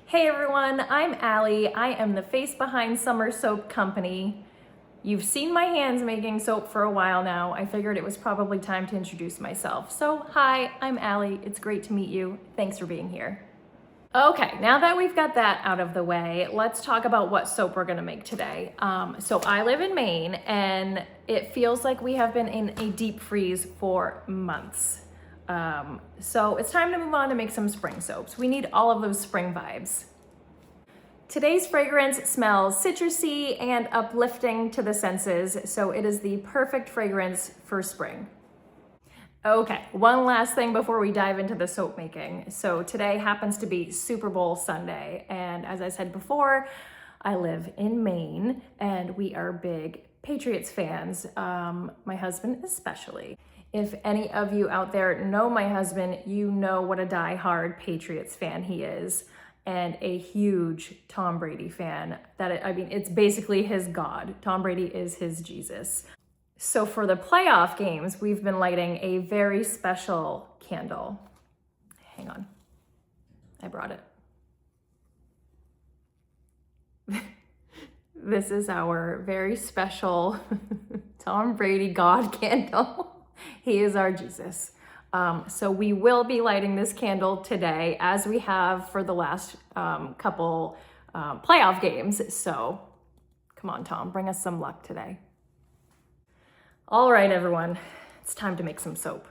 Hey everyone, I'm Allie. I am the face behind Summer Soap Company. You've seen my hands making soap for a while now. I figured it was probably time to introduce myself. So hi, I'm Allie. It's great to meet you. Thanks for being here. Okay, now that we've got that out of the way, let's talk about what soap we're gonna make today. So I live in Maine and it feels like we have been in a deep freeze for months. So it's time to move on to make some spring soaps. We need all of those spring vibes. Today's fragrance smells citrusy and uplifting to the senses, so it is the perfect fragrance for spring. Okay, one last thing before we dive into the soap making. So today happens to be Super Bowl Sunday, and as I said before, I live in Maine and we are big Patriots fans, my husband especially. If any of you out there know my husband, you know what a die-hard Patriots fan he is, and a huge Tom Brady fan. It's basically his God. Tom Brady is his Jesus. So for the playoff games, we've been lighting a very special candle. Hang on, I brought it. This is our very special Tom Brady God candle. He is our Jesus. So we will be lighting this candle today, as we have for the last couple playoff games. So come on, Tom, bring us some luck today. All right, everyone, it's time to make some soap.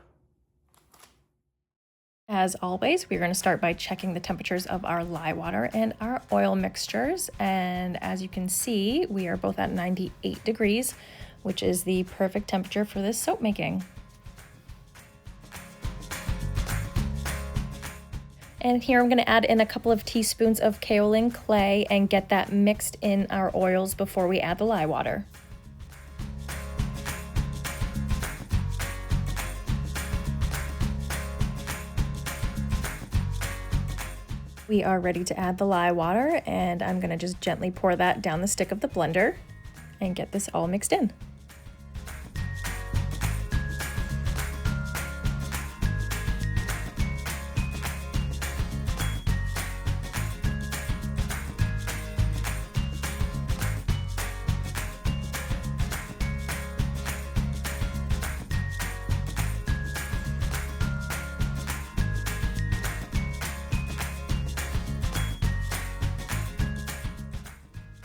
As always, we're going to start by checking the temperatures of our lye water and our oil mixtures. And as you can see, we are both at 98 degrees, which is the perfect temperature for this soap making. And here I'm going to add in a couple of teaspoons of kaolin clay and get that mixed in our oils before we add the lye water. We are ready to add the lye water, and I'm going to just gently pour that down the stick of the blender and get this all mixed in.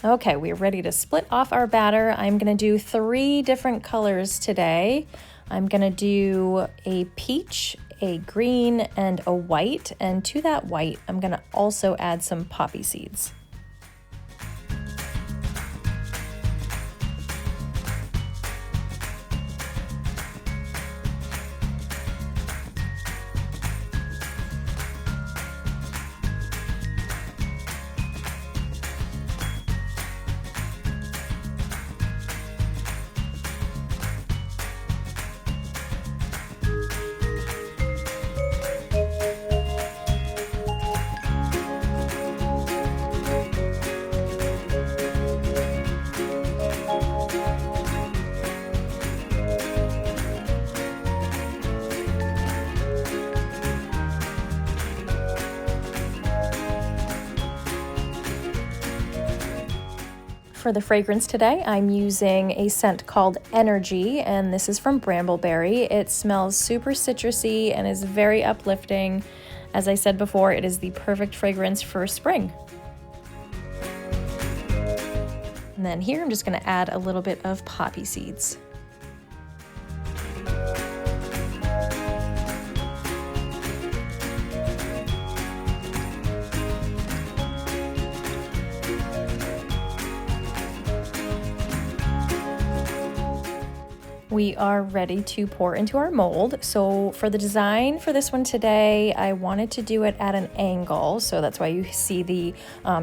Okay, we're ready to split off our batter. I'm gonna do 3 different colors today. I'm gonna do a peach, a green, and a white. And to that white, I'm gonna also add some poppy seeds. For the fragrance today, I'm using a scent called Energy, and this is from Brambleberry. It smells super citrusy and is very uplifting. As I said before, it is the perfect fragrance for spring. And then here I'm just going to add a little bit of poppy seeds. We are ready to pour into our mold. So for the design for this one today, I wanted to do it at an angle. So that's why you see the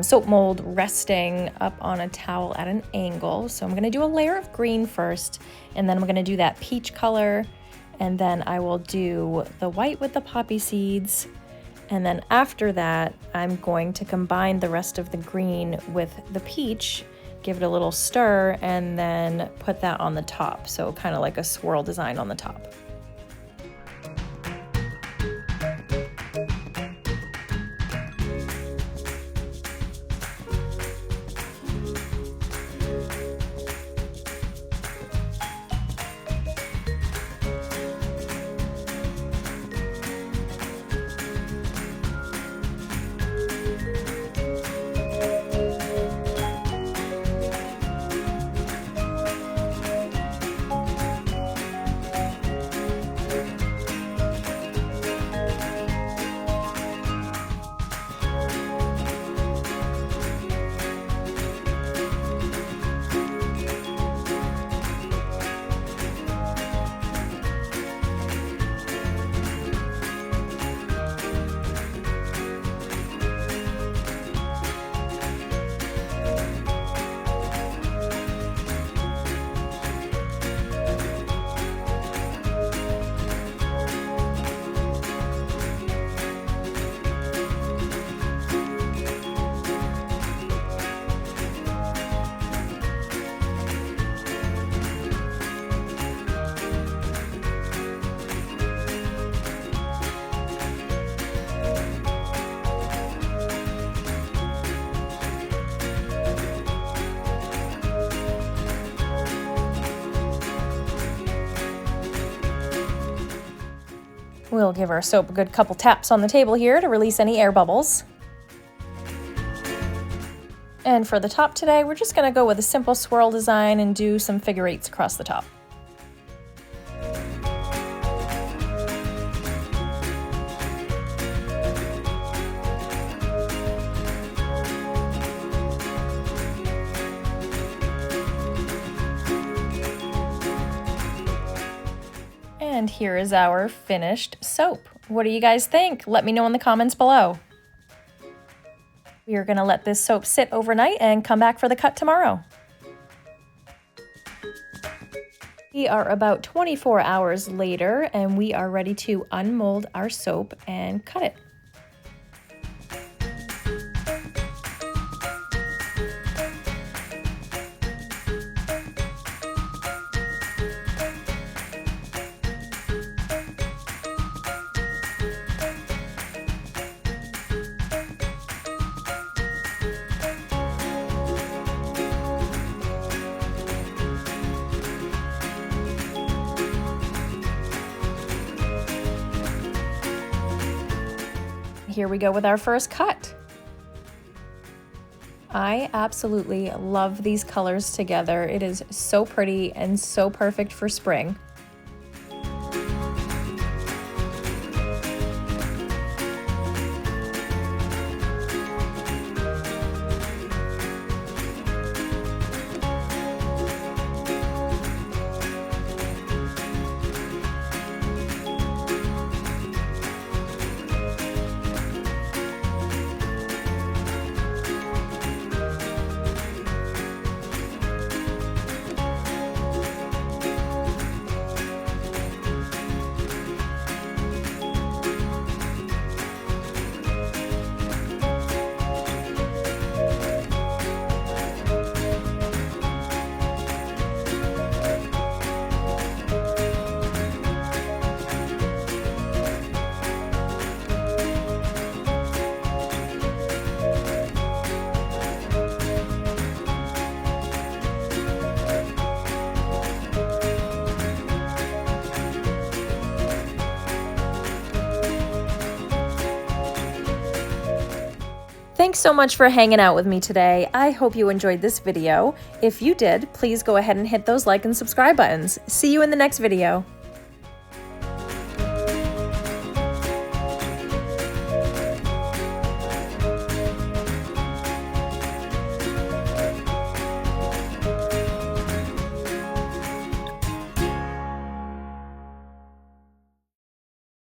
soap mold resting up on a towel at an angle. So I'm gonna do a layer of green first, and then I'm gonna do that peach color, and then I will do the white with the poppy seeds. And then after that, I'm going to combine the rest of the green with the peach, give it a little stir, and then put that on the top. So kind of like a swirl design on the top. We'll give our soap a good couple taps on the table here to release any air bubbles. And for the top today, we're just going to go with a simple swirl design and do some figure eights across the top. And here is our finished soap. What do you guys think? Let me know in the comments below. We are going to let this soap sit overnight and come back for the cut tomorrow. We are about 24 hours later and we are ready to unmold our soap and cut it. Here we go with our first cut. I absolutely love these colors together. It is so pretty and so perfect for spring. Thanks so much for hanging out with me today. I hope you enjoyed this video. If you did, please go ahead and hit those like and subscribe buttons. See you in the next video.